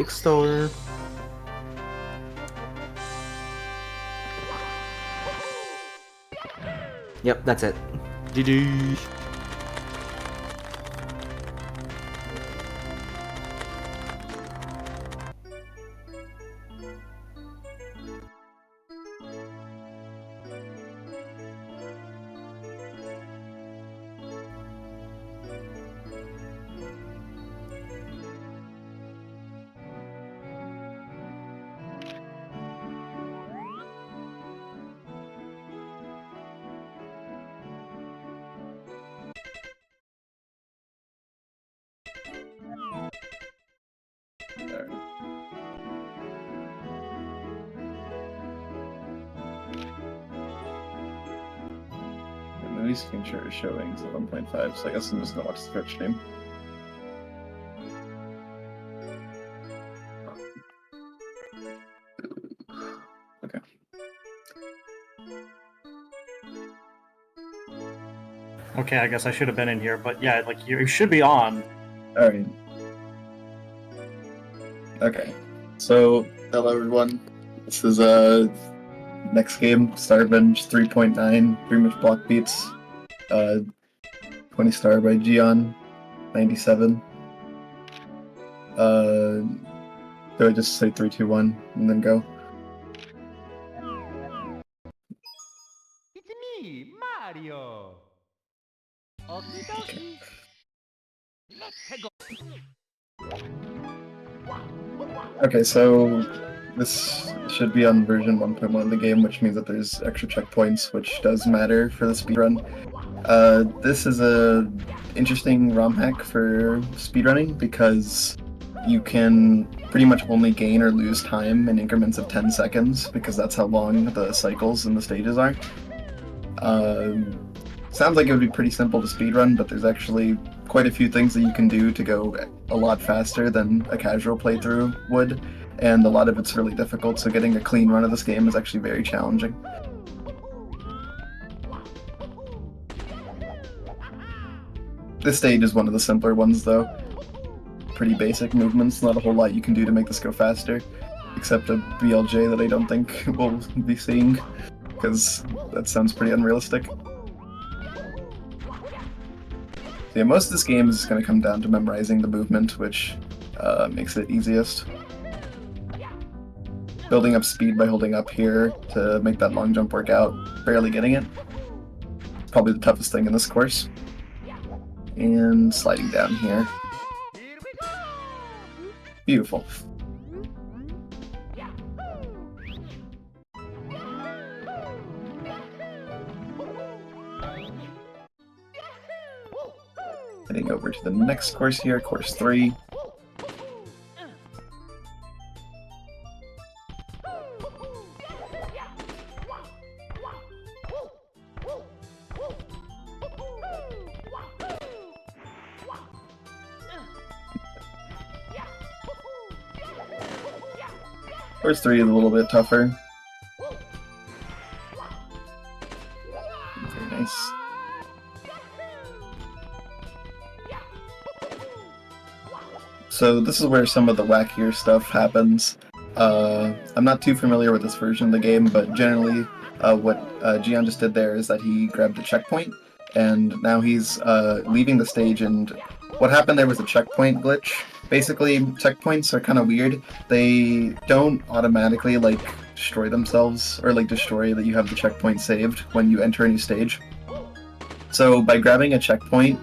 Big store. Yep, that's it. GG. The movie screen share is showing 1.5, so I guess I'm just gonna watch the Twitch stream. Okay. Okay, I guess I should have been in here, but yeah, like you should be on. Alright. Okay. So, hello everyone. This is next game, Starbenge 3.9, Dreamish block beats. 20 star by Gion, 97. Do I just say 3, 2, 1 and then go? It's me, Mario. Okie dokie. Let's go. Okay, so this should be on version 1.1 of the game, which means that there's extra checkpoints, which does matter for the speedrun. This is a interesting ROM hack for speedrunning because you can pretty much only gain or lose time in increments of 10 seconds because that's how long the cycles and the stages are. Sounds like it would be pretty simple to speedrun, but there's actually quite a few things that you can do to go a lot faster than a casual playthrough would, and a lot of it's really difficult, so getting a clean run of this game is actually very challenging. This stage is one of the simpler ones though. Pretty basic movements, not a whole lot you can do to make this go faster, except a BLJ that I don't think we'll be seeing, because that sounds pretty unrealistic. So yeah, most of this game is going to come down to memorizing the movement, which makes it easiest. Building up speed by holding up here to make that long jump work out, barely getting it. Probably the toughest thing in this course. And sliding down here. Beautiful. Heading over to the next course here, course 3. Course 3 is a little bit tougher. Very nice. So this is where some of the wackier stuff happens. I'm not too familiar with this version of the game, but generally what Gion just did there is that he grabbed a checkpoint, and now he's leaving the stage, and what happened there was a checkpoint glitch. Basically, checkpoints are kind of weird. They don't automatically like destroy themselves, or like destroy that you have the checkpoint saved when you enter a new stage. So by grabbing a checkpoint,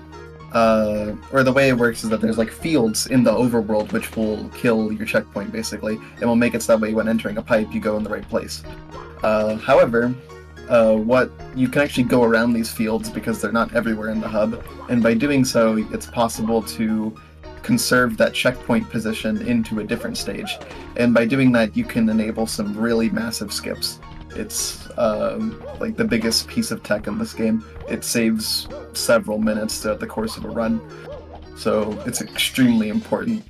or the way it works is that there's like fields in the overworld which will kill your checkpoint basically, and will make it so that way when entering a pipe you go in the right place. However, what you can actually go around these fields because they're not everywhere in the hub, and by doing so it's possible to conserve that checkpoint position into a different stage, and by doing that you can enable some really massive skips. It's like the biggest piece of tech in this game. It saves several minutes throughout the course of a run, so it's extremely important.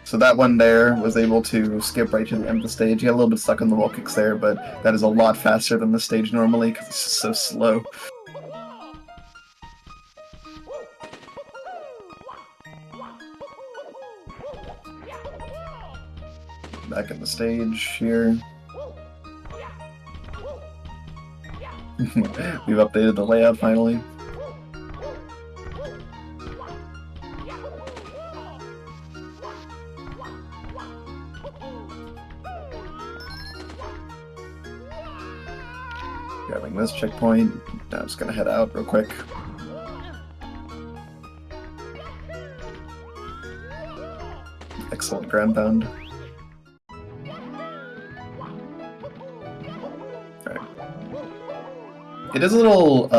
So that one there was able to skip right to the end of the stage. He got a little bit stuck on the wall kicks there, but that is a lot faster than the stage normally because it's just so slow. Back in the stage here. We've updated the layout finally. Grabbing this checkpoint. Now I'm just gonna head out real quick. Excellent ground pound. Alright. It is a little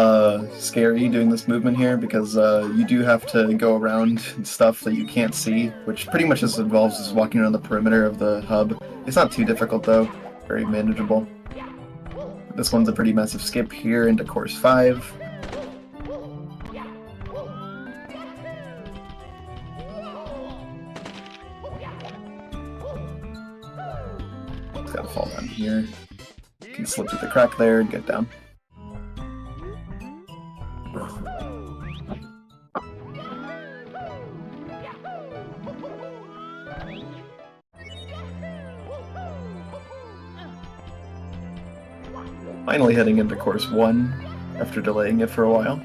scary doing this movement here because you do have to go around stuff that you can't see, which pretty much just involves just walking around the perimeter of the hub. It's not too difficult though, very manageable. This one's a pretty massive skip here into course 5. It's gotta fall down here. You can slip through the crack there and get down. Finally heading into course 1 after delaying it for a while.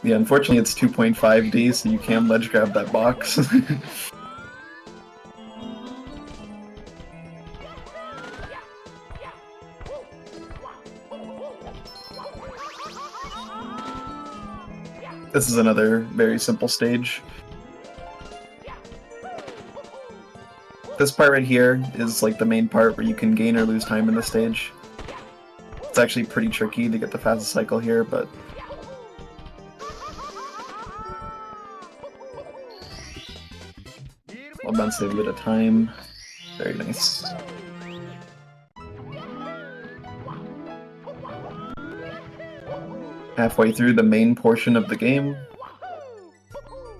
Yeah, unfortunately it's 2.5D, so you can ledge grab that box. This is another very simple stage. This part right here is like the main part where you can gain or lose time in the stage. It's actually pretty tricky to get the fastest cycle here, but 1 month a bit of time. Very nice. Halfway through the main portion of the game.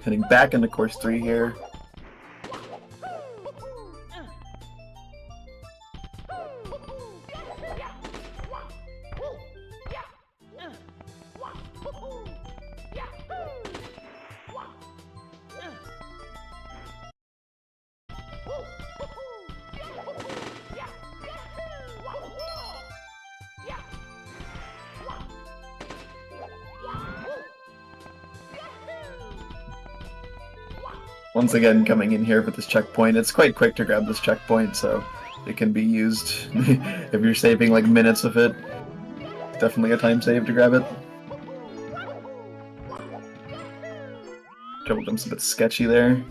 Heading back into course 3 here. Once again, coming in here for this checkpoint. It's quite quick to grab this checkpoint, so it can be used if you're saving like minutes with it. It's definitely a time save to grab it. Double jump's a bit sketchy there.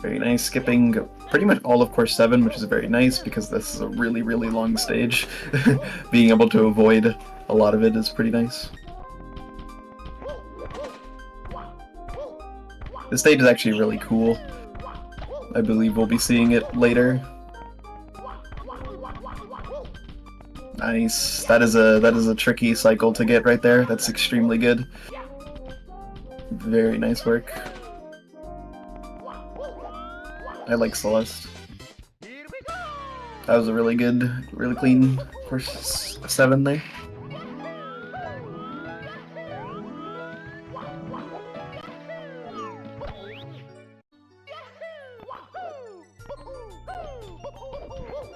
Very nice, skipping pretty much all of course 7, which is very nice because this is a really, really long stage. Being able to avoid a lot of it is pretty nice. This stage is actually really cool. I believe we'll be seeing it later. Nice. That is a tricky cycle to get right there. That's extremely good. Very nice work. I like Celeste. That was a really good, really clean course 7 there.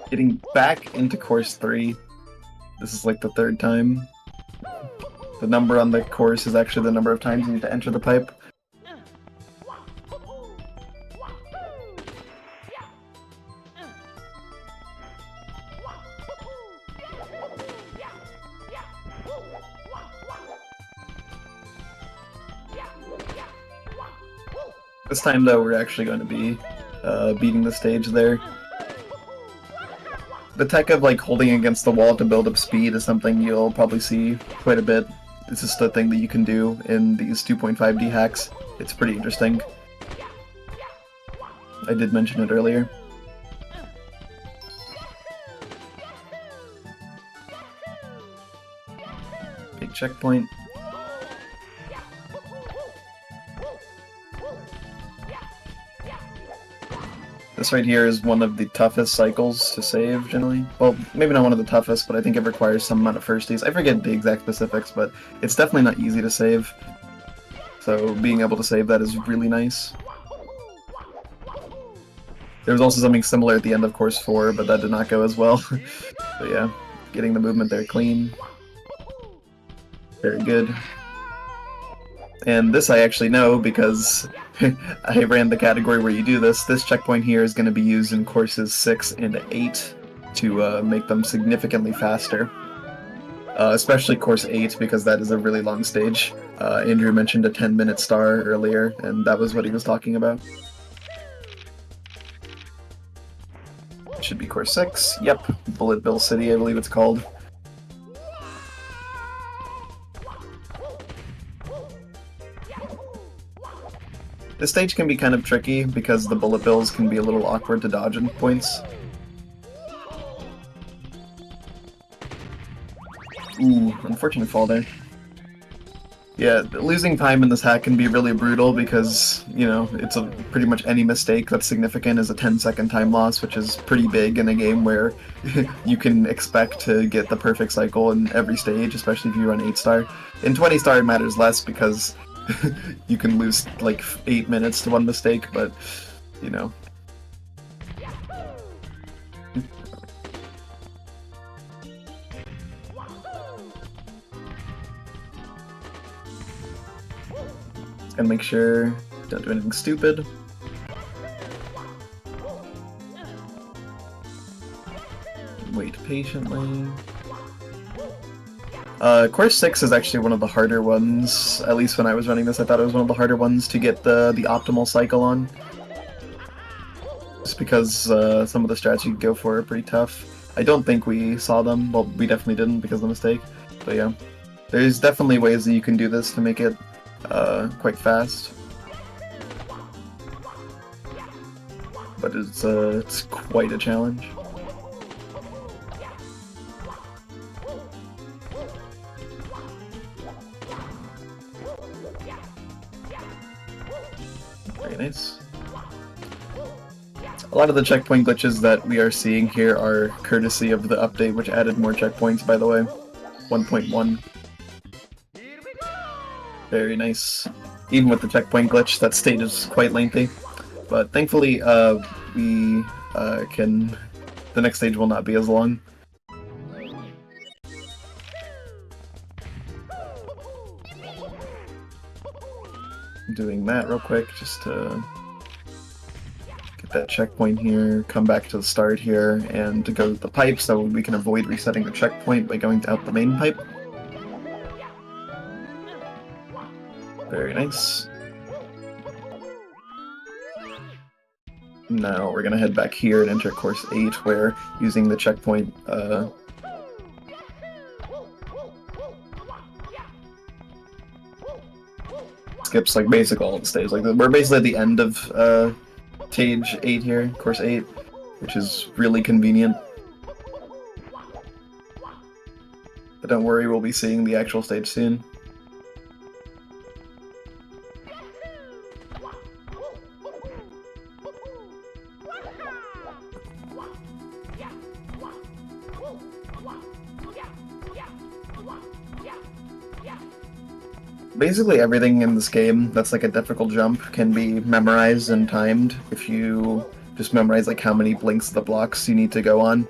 Getting back into course 3. This is like the 3rd time. The number on the course is actually the number of times you need to enter the pipe. This time though, we're actually going to be beating the stage there. The tech of like holding against the wall to build up speed is something you'll probably see quite a bit. This is the thing that you can do in these 2.5D hacks. It's pretty interesting. I did mention it earlier. Big checkpoint. This right here is one of the toughest cycles to save, generally. Well, maybe not one of the toughest, but I think it requires some amount of firsties. I forget the exact specifics, but it's definitely not easy to save. So being able to save that is really nice. There was also something similar at the end of Course 4, but that did not go as well. But yeah, getting the movement there clean. Very good. And this I actually know because I ran the category where you do this. This checkpoint here is going to be used in courses 6 and 8 to make them significantly faster. Especially course 8 because that is a really long stage. Andrew mentioned a 10-minute star earlier, and that was what he was talking about. Should be course 6. Yep, Bullet Bill City, I believe it's called. This stage can be kind of tricky because the bullet bills can be a little awkward to dodge in points. Ooh, unfortunate fall there. Yeah, losing time in this hack can be really brutal because, you know, it's pretty much any mistake that's significant is a 10-second time loss, which is pretty big in a game where you can expect to get the perfect cycle in every stage, especially if you run 8-star. In 20-star it matters less because you can lose like 8 minutes to one mistake, but, you know. Just gotta make sure don't do anything stupid. Wait patiently. Course 6 is actually one of the harder ones. At least when I was running this, I thought it was one of the harder ones to get the optimal cycle on. Just because some of the strats you could go for are pretty tough. I don't think we saw them. Well, we definitely didn't because of the mistake. But yeah, there's definitely ways that you can do this to make it quite fast. But it's quite a challenge. Very nice. A lot of the checkpoint glitches that we are seeing here are courtesy of the update, which added more checkpoints, by the way. 1.1. Very nice. Even with the checkpoint glitch, that stage is quite lengthy. But thankfully, we can... The next stage will not be as long. Doing that real quick just to get that checkpoint here, come back to the start here, and to go to the pipe so we can avoid resetting the checkpoint by going out the main pipe. Very nice. Now we're gonna head back here and enter course 8 where using the checkpoint skips like basically all the stages. Like we're basically at the end of stage 8 here, course 8, which is really convenient. But don't worry, we'll be seeing the actual stage soon. Basically everything in this game that's like a difficult jump can be memorized and timed if you just memorize like how many blinks of the blocks you need to go on.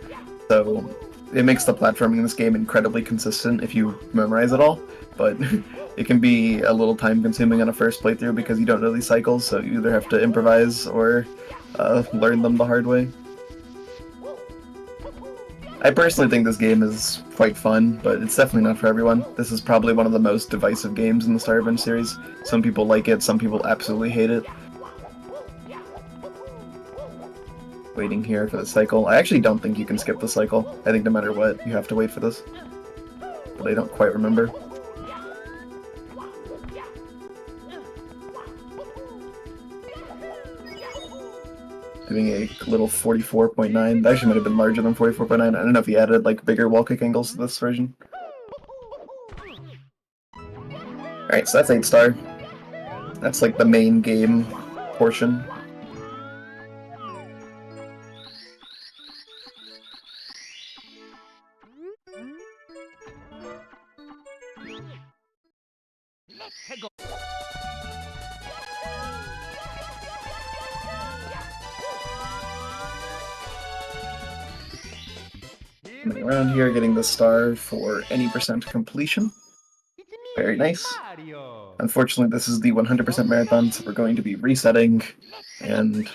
So it makes the platforming in this game incredibly consistent if you memorize it all, but it can be a little time consuming on a first playthrough because you don't know these cycles, so you either have to improvise or learn them the hard way. I personally think this game is quite fun, but it's definitely not for everyone. This is probably one of the most divisive games in the Star Revenge series. Some people like it, some people absolutely hate it. Waiting here for the cycle. I actually don't think you can skip the cycle. I think no matter what, you have to wait for this. But I don't quite remember. Doing a little 44.9. That actually might have been larger than 44.9. I don't know if he added like bigger wall kick angles to this version. Alright, so that's 8-star. That's like the main game portion. Coming around here, getting the star for any percent completion. Very nice. Unfortunately, this is the 100% marathon, so we're going to be resetting and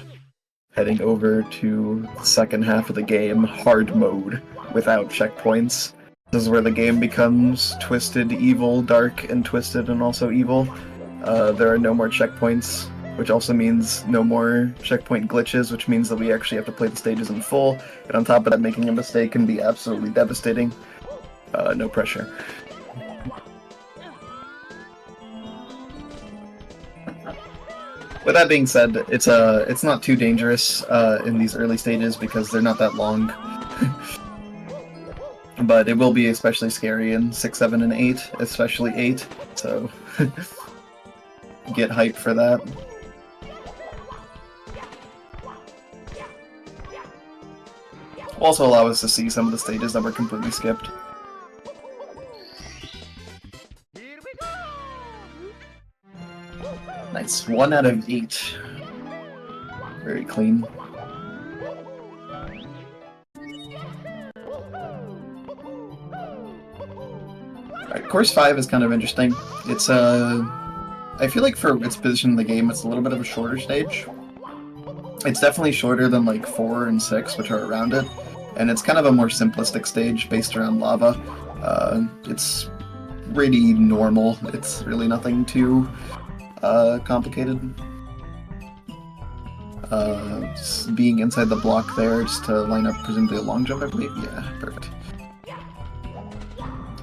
heading over to the second half of the game, hard mode, without checkpoints. This is where the game becomes twisted, evil, dark, and twisted, and also evil. There are no more checkpoints, which also means no more checkpoint glitches, which means that we actually have to play the stages in full, and on top of that, making a mistake can be absolutely devastating. No pressure. With that being said, it's not too dangerous in these early stages because they're not that long. But it will be especially scary in 6, 7, and 8, especially 8, so get hyped for that. Will also allow us to see some of the stages that were completely skipped. Nice. 1 out of 8. Very clean. Alright, course 5 is kind of interesting. It's I feel like for its position in the game, it's a little bit of a shorter stage. It's definitely shorter than like 4 and 6, which are around it, and it's kind of a more simplistic stage based around lava. It's pretty normal. It's really nothing too complicated. Just being inside the block there just to line up presumably a long jump, I believe. Yeah, perfect.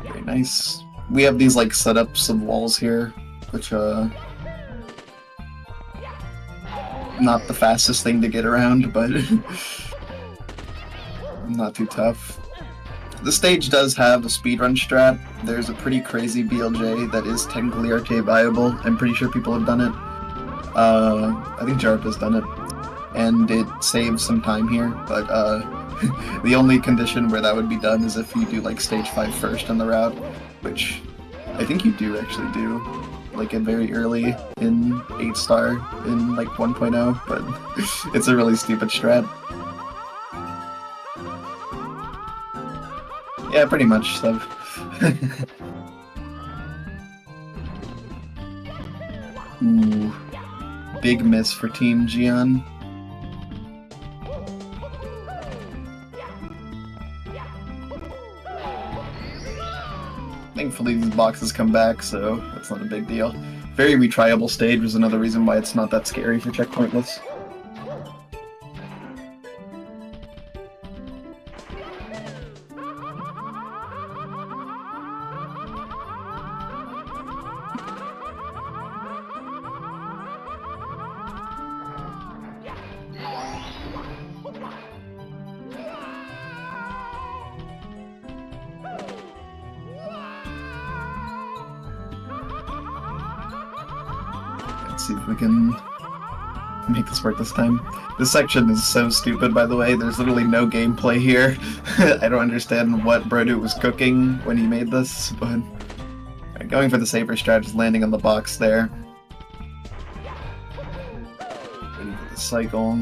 Very nice. We have these like setups of walls here, which not the fastest thing to get around, but not too tough. The stage does have a speedrun strat. There's a pretty crazy BLJ that is technically arcade viable. I'm pretty sure people have done it. I think Jarp has done it. And it saves some time here, but the only condition where that would be done is if you do like stage 5 first on the route, which I think you do actually do, like very early in 8 star in like 1.0, but it's a really stupid strat. Yeah, pretty much so. Ooh, big miss for Team Gian. Thankfully these boxes come back, so that's not a big deal. Very retriable stage was another reason why it's not that scary for checkpointless. Let's see if we can make this work this time. This section is so stupid, by the way. There's literally no gameplay here. I don't understand what Brodu was cooking when he made this, but going for the safer strat, just landing on the box there. Waiting for the cycle.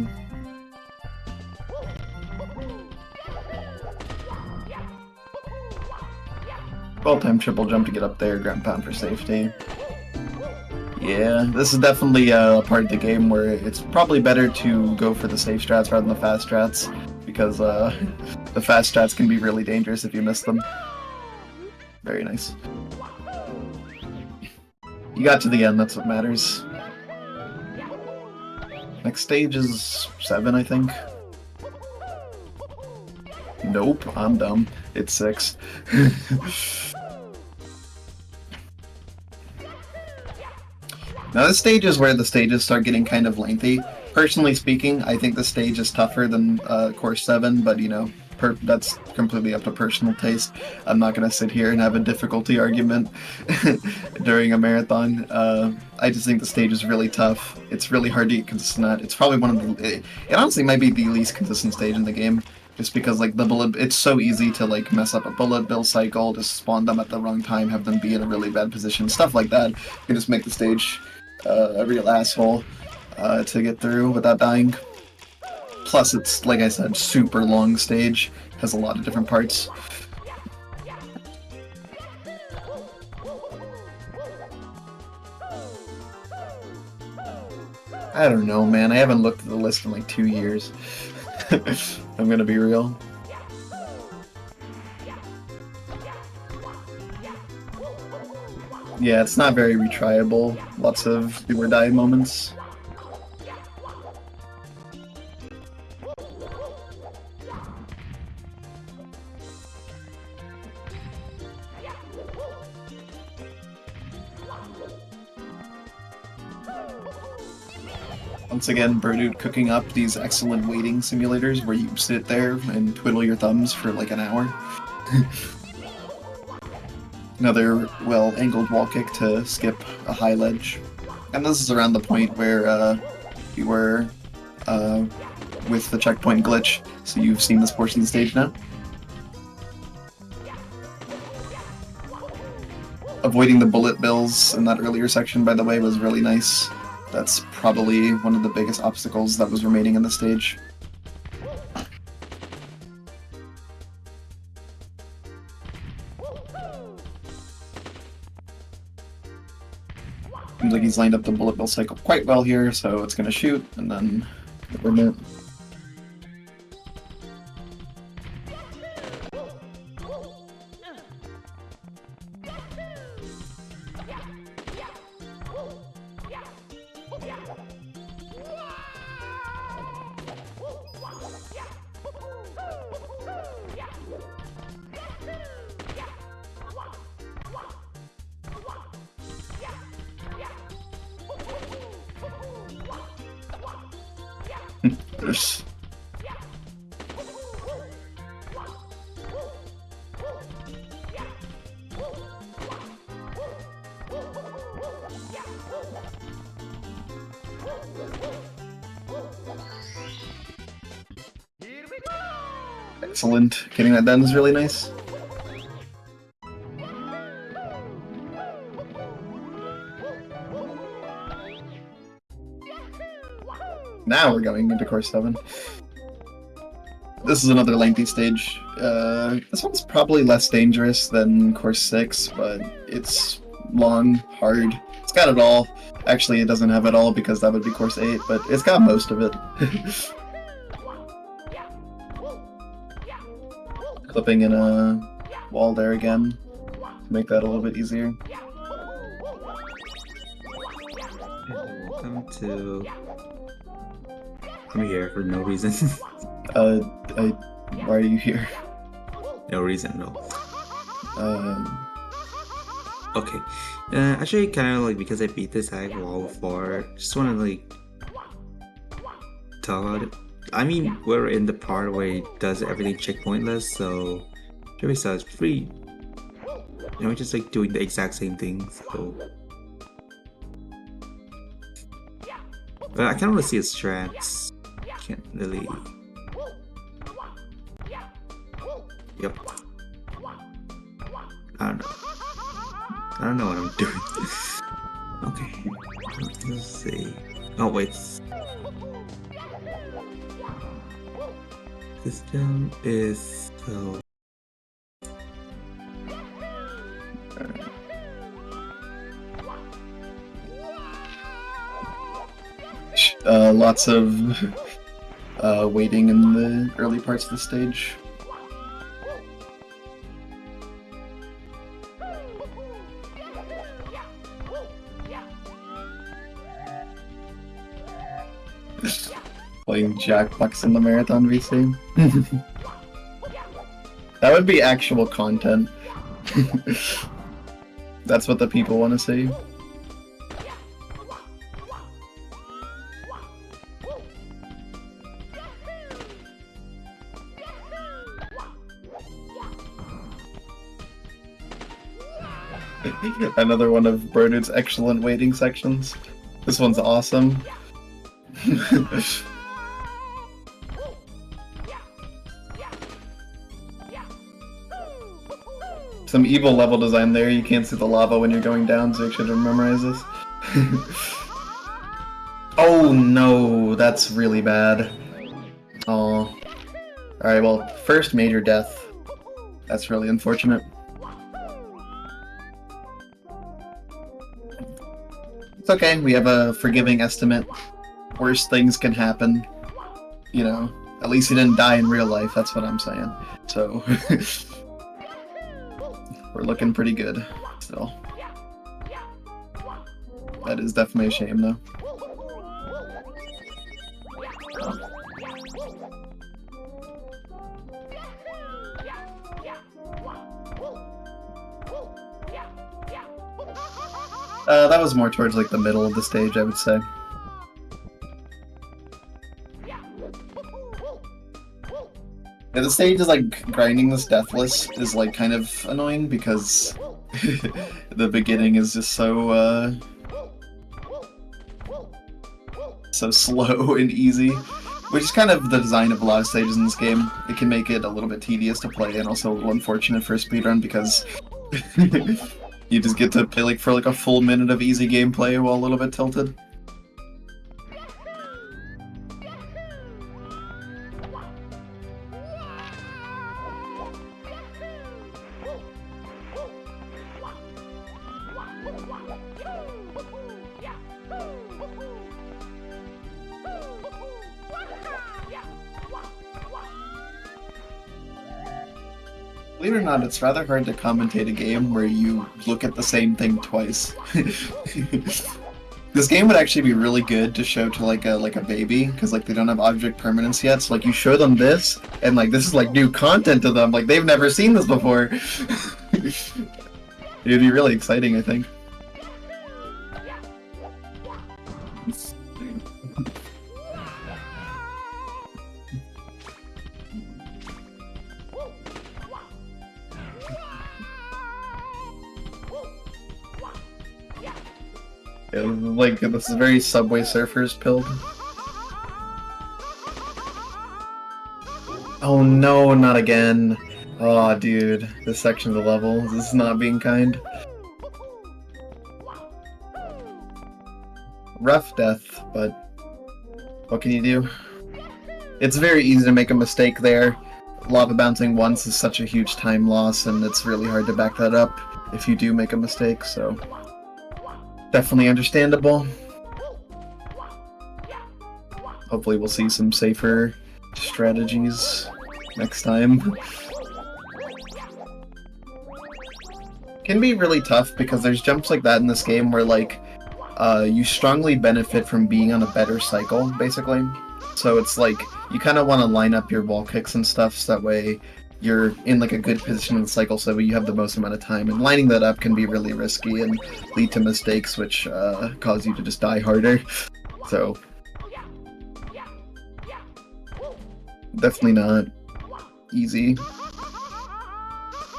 Well-timed triple jump to get up there, ground pound for safety. Yeah, this is definitely a part of the game where it's probably better to go for the safe strats rather than the fast strats, because the fast strats can be really dangerous if you miss them. Very nice. You got to the end, that's what matters. Next stage is 7, I think. Nope, I'm dumb. It's 6. Now this stage is where the stages start getting kind of lengthy. Personally speaking, I think the stage is tougher than Course 7, but you know, that's completely up to personal taste. I'm not going to sit here and have a difficulty argument during a marathon. I just think the stage is really tough. It's really hard to get consistent at. It's probably one of the... It honestly might be the least consistent stage in the game. Just because like it's so easy to like mess up a bullet bill cycle, just spawn them at the wrong time, have them be in a really bad position, stuff like that. You can just make the stage a real asshole to get through without dying. Plus, it's, like I said, super long stage, has a lot of different parts. I don't know, man. I haven't looked at the list in like 2 years. I'm gonna be real. Yeah, it's not very retryable. Lots of do or die moments. Once again, Birdude cooking up these excellent waiting simulators where you sit there and twiddle your thumbs for like an hour. Another well-angled wall kick to skip a high ledge. And this is around the point where you were with the checkpoint glitch, so you've seen this portion of the stage now. Avoiding the bullet bills in that earlier section, by the way, was really nice. That's probably one of the biggest obstacles that was remaining in the stage. Seems like he's lined up the bullet bill cycle quite well here, so it's going to shoot, and then remove. Excellent. Getting that done is really nice. Now we're going into course 7. This is another lengthy stage. This one's probably less dangerous than course 6, but it's long, hard. It's got it all. Actually, it doesn't have it all because that would be course 8, but it's got most of it. Clipping in a wall there again to make that a little bit easier. Welcome to... I'm here for no reason. Why are you here? No reason, no. Okay. Actually, kind of like because I beat this ag wall before, just want to like talk about it. I mean, we're in the part where it does everything checkpointless, so Dreamish says free. You know, just like doing the exact same thing. So, but I can't really see his strats. Can't really. Yep. I don't know what I'm doing. Okay. Let's see. Oh wait. System is so. Lots of waiting in the early parts of the stage. Playing Jackbox in the Marathon VC. That would be actual content. That's what the people want to see. Another one of Birdude's excellent waiting sections. This one's awesome. Some evil level design there. You can't see the lava when you're going down, so you should memorize this. Oh no, that's really bad. Oh. Alright, well, first major death. That's really unfortunate. It's okay, we have a forgiving estimate. Worse things can happen. You know, at least he didn't die in real life, that's what I'm saying. So, we're looking pretty good, still. That is definitely a shame, though. That was more towards like the middle of the stage, I would say. Yeah, the stage is like grinding this deathless is like kind of annoying because the beginning is just so so slow and easy, which is kind of the design of a lot of stages in this game. It can make it a little bit tedious to play and also a little unfortunate for a speedrun because you just get to play like for like a full minute of easy gameplay while a little bit tilted. Believe it or not, it's rather hard to commentate a game where you look at the same thing twice. This game would actually be really good to show to like a baby, because like they don't have object permanence yet. So like you show them this, and like this is like new content to them. Like they've never seen this before. It'd be really exciting, I think. Like, this is very Subway Surfers pilled. Oh no, not again. Oh dude, this section of the level, this is not being kind. Rough death, but what can you do? It's very easy to make a mistake there. Lava bouncing once is such a huge time loss, and it's really hard to back that up if you do make a mistake, so... Definitely understandable. Hopefully we'll see some safer strategies next time. Can be really tough because there's jumps like that in this game where like you strongly benefit from being on a better cycle, basically. So it's like you kind of want to line up your wall kicks and stuff so that way you're in like a good position in the cycle so you have the most amount of time, and lining that up can be really risky and lead to mistakes which cause you to just die harder. So definitely not easy.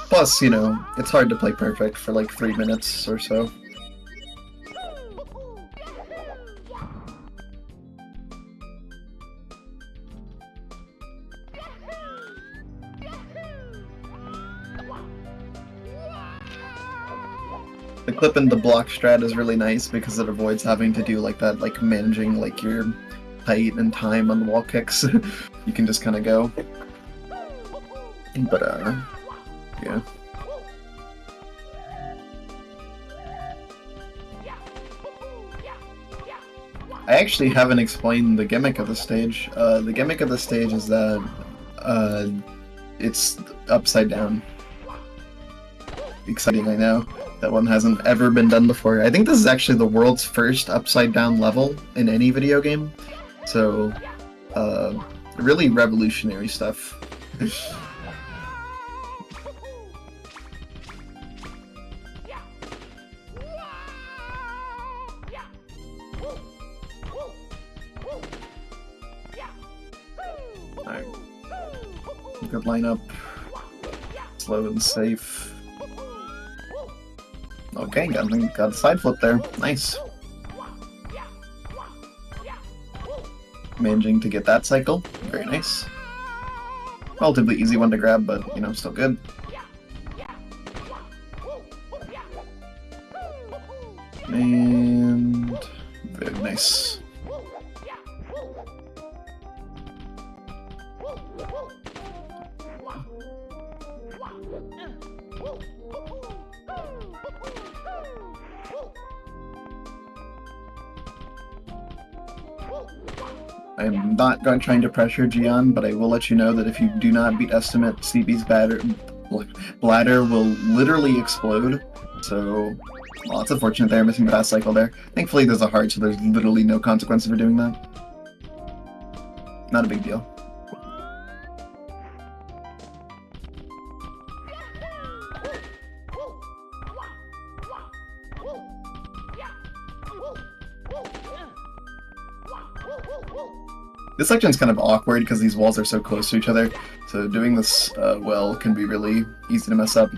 Plus, you know, it's hard to play perfect for like 3 minutes or so. The clip in the block strat is really nice because it avoids having to do like that, like managing like your height and time on the wall kicks. You can just kind of go. But yeah. I actually haven't explained the gimmick of the stage. The gimmick of the stage is that it's upside down. Exciting, I know. That one hasn't ever been done before. I think this is actually the world's first upside down level in any video game. So, really revolutionary stuff. Alright. Good lineup. Slow and safe. Okay, got the side flip there. Nice. Managing to get that cycle. Very nice. Relatively easy one to grab, but, you know, still good. And very nice. I'm not trying to pressure Gian, but I will let you know that if you do not beat Estimate, CB's bladder will literally explode. So, well, it's unfortunate they're missing the fast cycle there. Thankfully, there's a heart, so there's literally no consequence for doing that. Not a big deal. This section's kind of awkward because these walls are so close to each other, so doing this well can be really easy to mess up.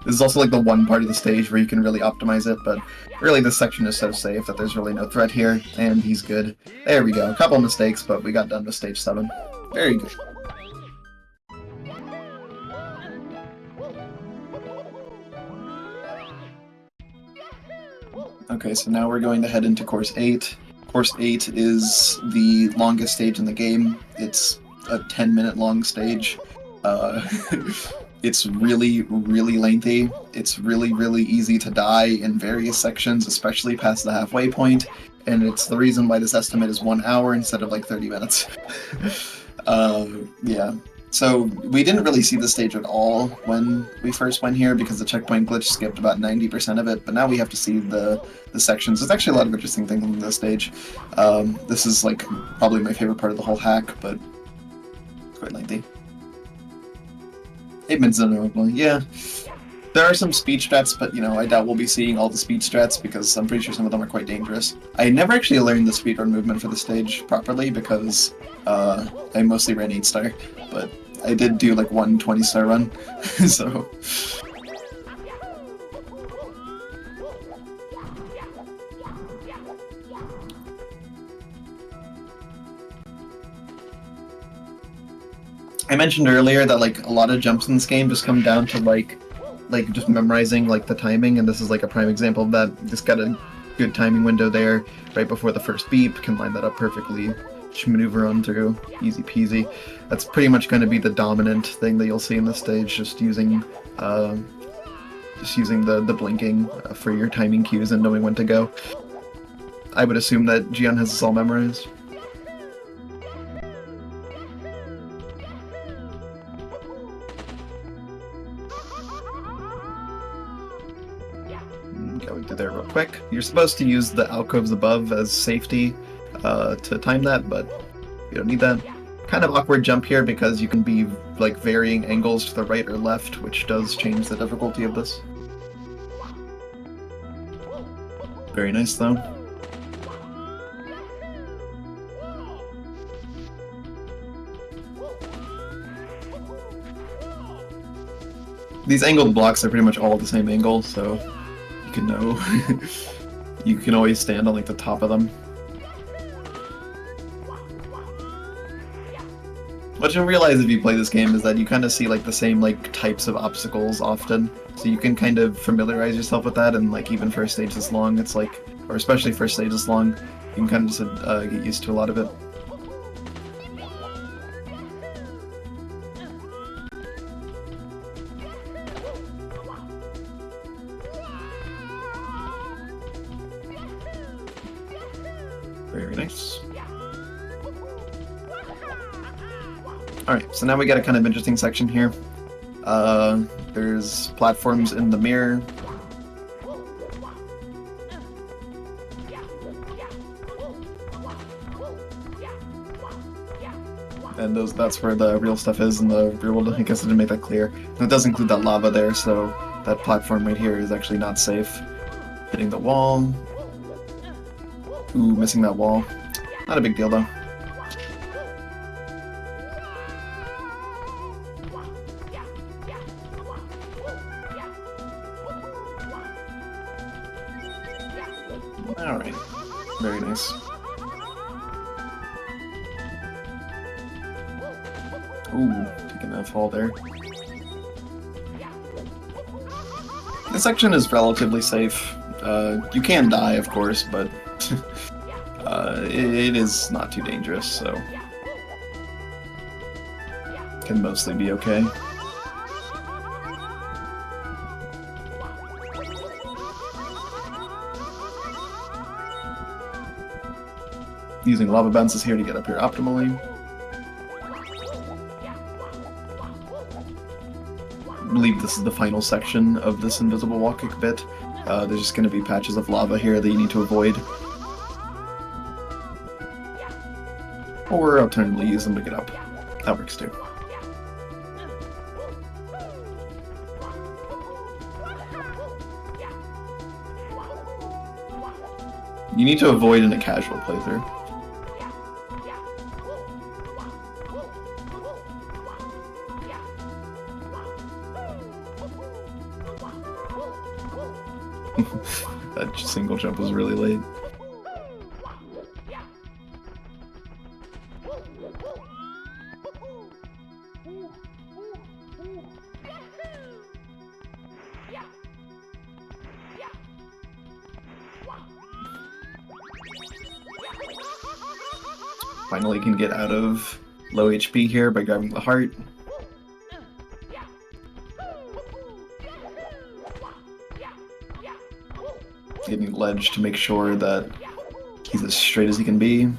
This is also like the one part of the stage where you can really optimize it, but really this section is so safe that there's really no threat here, and he's good. There we go, a couple mistakes, but we got done with stage 7. Very good. Okay, so now we're going to head into Course 8. Course 8 is the longest stage in the game. It's a 10-minute long stage. It's really, really lengthy. It's really, really easy to die in various sections, especially past the halfway point, and it's the reason why this estimate is 1 hour instead of like 30 minutes. Yeah. So we didn't really see the stage at all when we first went here because the checkpoint glitch skipped about 90% of it, but now we have to see the sections. There's actually a lot of interesting things on this stage. This is like probably my favorite part of the whole hack, but it's quite lengthy. 8 minutes in a row, yeah. There are some speech strats, but you know, I doubt we'll be seeing all the speech strats because I'm pretty sure some of them are quite dangerous. I never actually learned the speedrun movement for the stage properly because I mostly ran 8-star, but I did do like one 20-star run, so... I mentioned earlier that like a lot of jumps in this game just come down to like just memorizing like the timing, and this is like a prime example of that. Just got a good timing window there right before the first beep, can line that up perfectly, just maneuver on through, easy peasy. That's pretty much going to be the dominant thing that you'll see in this stage, just using the blinking for your timing cues and knowing when to go. I would assume that Gian has this all memorized. Going through there real quick. You're supposed to use the alcoves above as safety to time that, but you don't need that. Kind of awkward jump here because you can be like varying angles to the right or left, which does change the difficulty of this. Very nice though. These angled blocks are pretty much all the same angle, so you can know. You can always stand on like the top of them. What you'll realize if you play this game is that you kind of see like the same like types of obstacles often, so you can kind of familiarize yourself with that, and like even for a stage this long, it's like, or especially for a stage this long, you can kind of just get used to a lot of it. Very nice. Alright, so now we got a kind of interesting section here. There's platforms in the mirror. And that's where the real stuff is in the real world. I guess I didn't make that clear. And it does include that lava there, so that platform right here is actually not safe. Hitting the wall. Ooh, missing that wall. Not a big deal though. Alright. Very nice. Ooh, taking that fall there. This section is relatively safe. You can die, of course, but it is not too dangerous, so can mostly be okay. Using lava bounces here to get up here optimally. I believe this is the final section of this invisible wall kick bit. There's just going to be patches of lava here that you need to avoid. Or alternatively use them to get up. That works too. You need to avoid in a casual playthrough. That single jump was really late. Finally can get out of low HP here by grabbing the heart. Getting the ledge to make sure that he's as straight as he can be.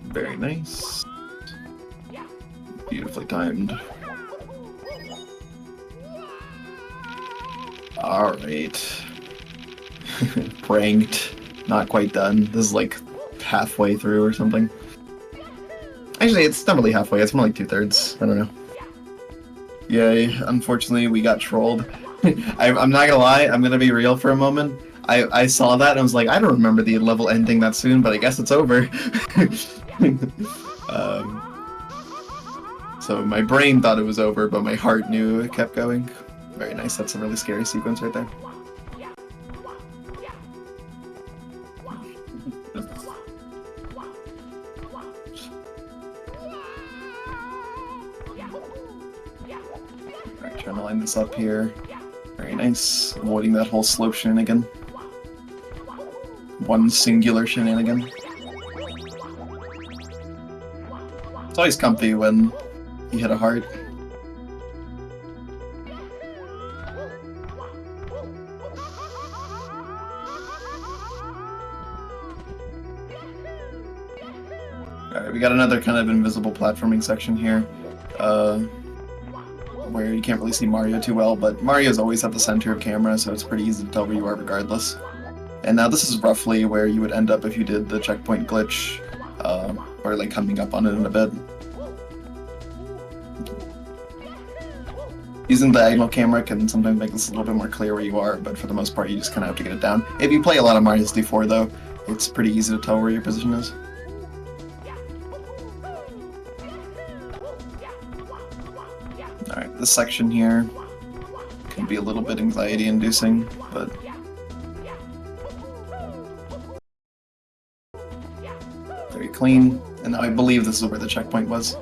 Very nice. Beautifully timed. Alright. Pranked. Not quite done. This is like halfway through or something. Actually, it's not really halfway. It's more like 2/3. I don't know. Yay, unfortunately we got trolled. I'm not gonna lie, I'm gonna be real for a moment. I saw that and I was like, I don't remember the level ending that soon, but I guess it's over. So my brain thought it was over, but my heart knew it kept going. Very nice, that's a really scary sequence right there. Alright, trying to line this up here. Very nice. Avoiding that whole slope shenanigan. One singular shenanigan. It's always comfy when you hit a heart. Alright, we got another kind of invisible platforming section here. Where you can't really see Mario too well, but Mario's always at the center of camera, so it's pretty easy to tell where you are regardless. And now this is roughly where you would end up if you did the checkpoint glitch, or like coming up on it in a bit. Using the diagonal camera can sometimes make this a little bit more clear where you are, but for the most part you just kind of have to get it down. If you play a lot of Mario 64 though, it's pretty easy to tell where your position is. Alright, this section here can be a little bit anxiety-inducing, but very clean. And now I believe this is where the checkpoint was.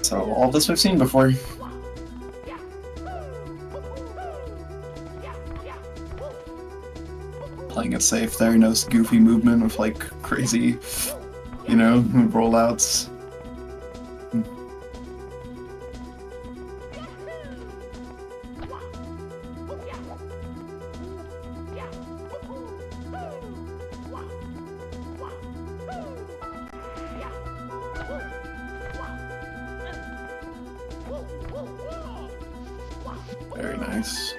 So all this we've seen before. Playing it safe there, no goofy movement with like crazy, you know, rollouts. Very nice.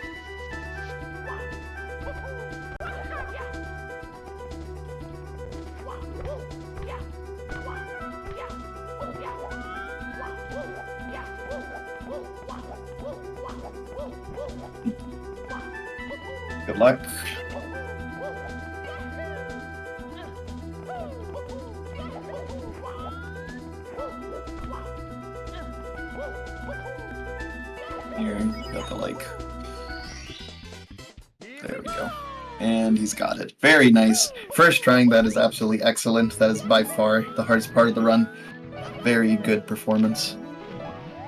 Good luck. Here, got the like. There we go. And he's got it. Very nice. First trying that is absolutely excellent. That is by far the hardest part of the run. Very good performance.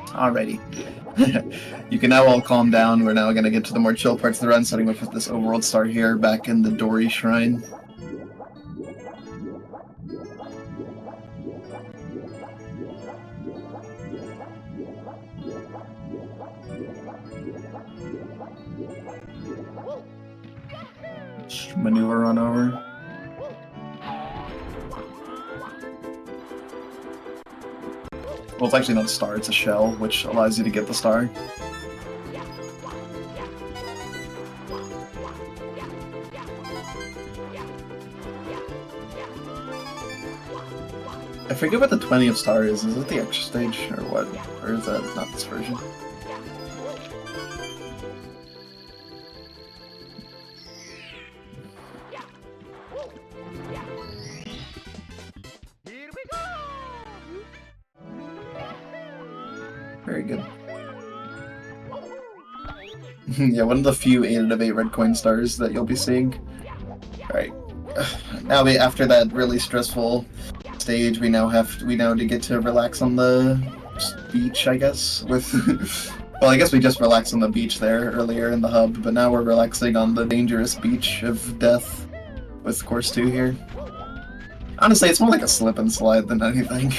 Alrighty. You can now all calm down. We're now going to get to the more chill parts of the run, starting off with this overworld star here back in the Dory Shrine. Just maneuver on over. Well, it's actually not a star, it's a shell, which allows you to get the star. I forget what the 20th star is. Is it the extra stage, or what? Or is that not this version? Very good. Yeah, one of the few 8 out of 8 red coin stars that you'll be seeing. Alright. Now after that really stressful stage, we now to get to relax on the beach, I guess, with well, I guess we just relaxed on the beach there earlier in the hub, but now we're relaxing on the dangerous beach of death with course 2 here. Honestly, it's more like a slip and slide than anything.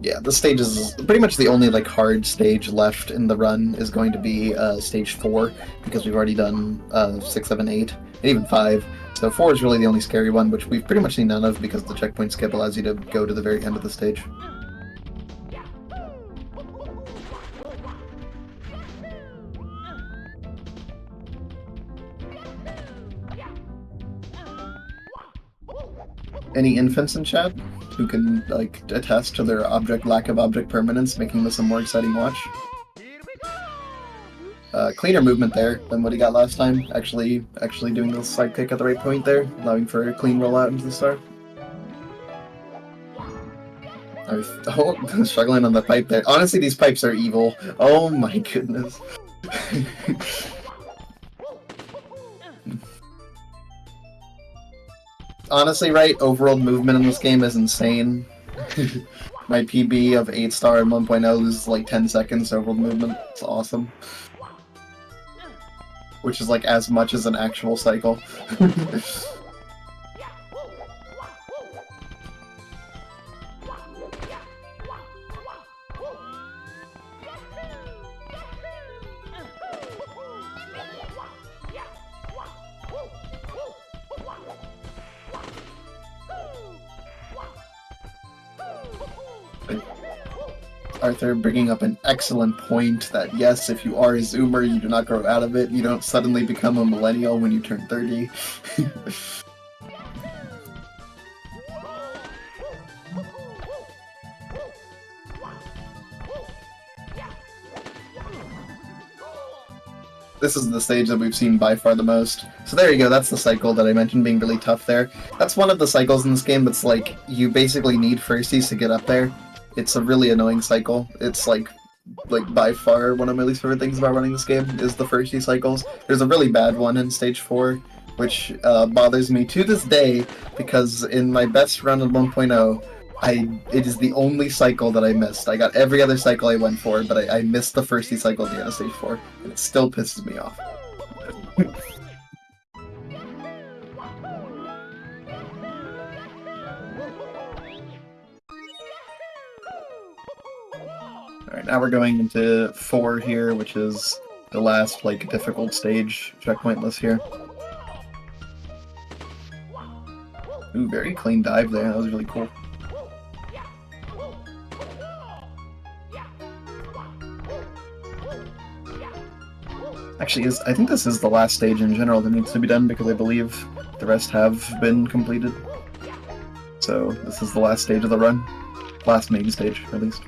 Yeah, this stage is pretty much the only like hard stage left in the run is going to be stage 4, because we've already done 6, 7, 8, and even 5. So 4 is really the only scary one, which we've pretty much seen none of because the checkpoint skip allows you to go to the very end of the stage. Any infants in chat who can like attest to their lack of object permanence, making this a more exciting watch? Cleaner movement there than what he got last time. Actually doing the side kick at the right point there, allowing for a clean rollout into the star. Oh, struggling on the pipe there. Honestly, these pipes are evil. Oh my goodness. Honestly, right, overworld movement in this game is insane. My PB of 8 star and 1.0 is like 10 seconds overworld movement. It's awesome. Which is like as much as an actual cycle. Arthur bringing up an excellent point that yes, if you are a Zoomer, you do not grow out of it. You don't suddenly become a millennial when you turn 30. This is the stage that we've seen by far the most. So there you go, that's the cycle that I mentioned being really tough there. That's one of the cycles in this game that's like, you basically need firsties to get up there. It's a really annoying cycle. It's like by far one of my least favorite things about running this game is the firstie cycles. There's a really bad one in stage 4, which bothers me to this day, because in my best run of 1.0, it is the only cycle that I missed. I got every other cycle I went for, but I missed the firstie cycle at the end of stage 4, and it still pisses me off. Alright, now we're going into 4 here, which is the last, like, difficult stage checkpointless here. Ooh, very clean dive there, that was really cool. Actually, I think this is the last stage in general that needs to be done, because I believe the rest have been completed. So, this is the last stage of the run. Last main stage, at least.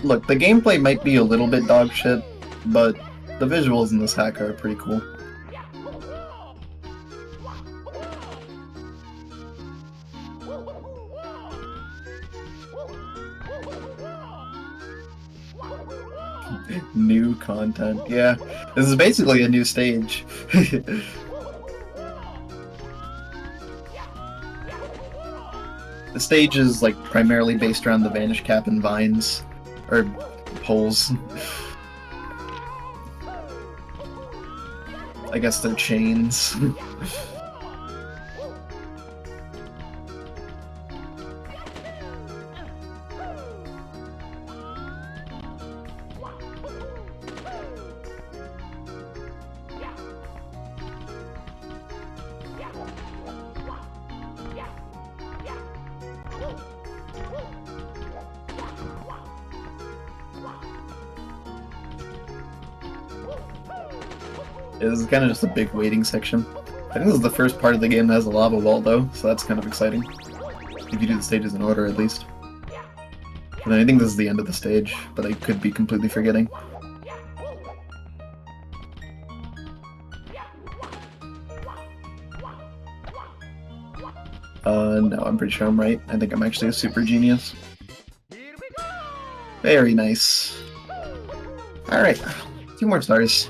Look, the gameplay might be a little bit dog shit, but The visuals in this hack are pretty cool. New content, yeah. This is basically a new stage. The stage is like primarily based around the Vanish Cap and vines, or poles. I guess they're chains. This is kind of just a big waiting section. I think this is the first part of the game that has a lava wall though, so that's kind of exciting. If you do the stages in order at least. And I think this is the end of the stage, but I could be completely forgetting. No, I'm pretty sure I'm right. I think I'm actually a super genius. Very nice. Alright, 2 more stars.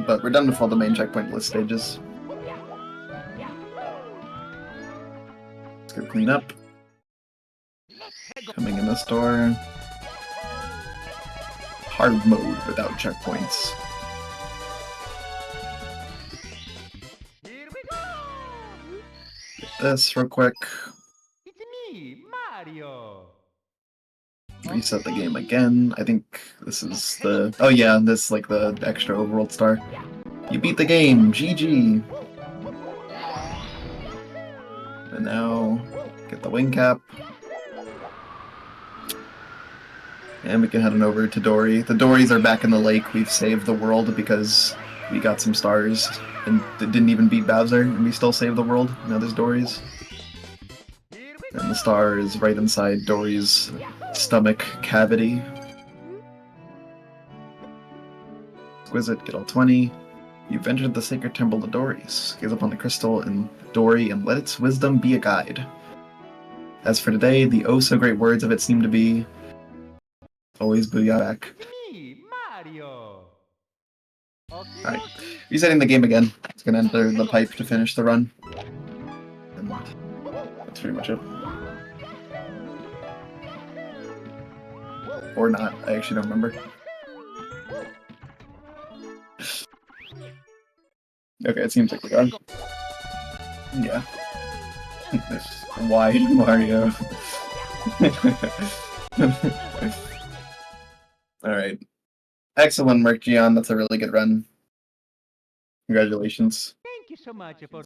But we're done with all the main checkpoint list stages. Let's go clean up. Coming in this door. Hard mode without checkpoints. Get this real quick. It's me, Mario. Reset the game again. I think this is the... Oh yeah, this is like the extra overworld star. You beat the game! GG! And now, get the wing cap. And we can head on over to Dory. The Dorys are back in the lake. We've saved the world because we got some stars. And didn't even beat Bowser, and we still saved the world. Now there's Dorys. And the star is right inside Dory's stomach cavity. Exquisite, get all 20. You've entered the sacred temple of Dory's. Gaze upon the crystal in Dory and let its wisdom be a guide. As for today, the oh-so-great words of it seem to be... Always booyah back. Me, Mario. Alright, resetting the game again. It's gonna enter the pipe to finish the run. And that's pretty much it. Or not, I actually don't remember. Okay, it seems like we're done. Yeah. Wide Mario. Alright. Excellent work, Gian. That's a really good run. Congratulations. Thank you so much for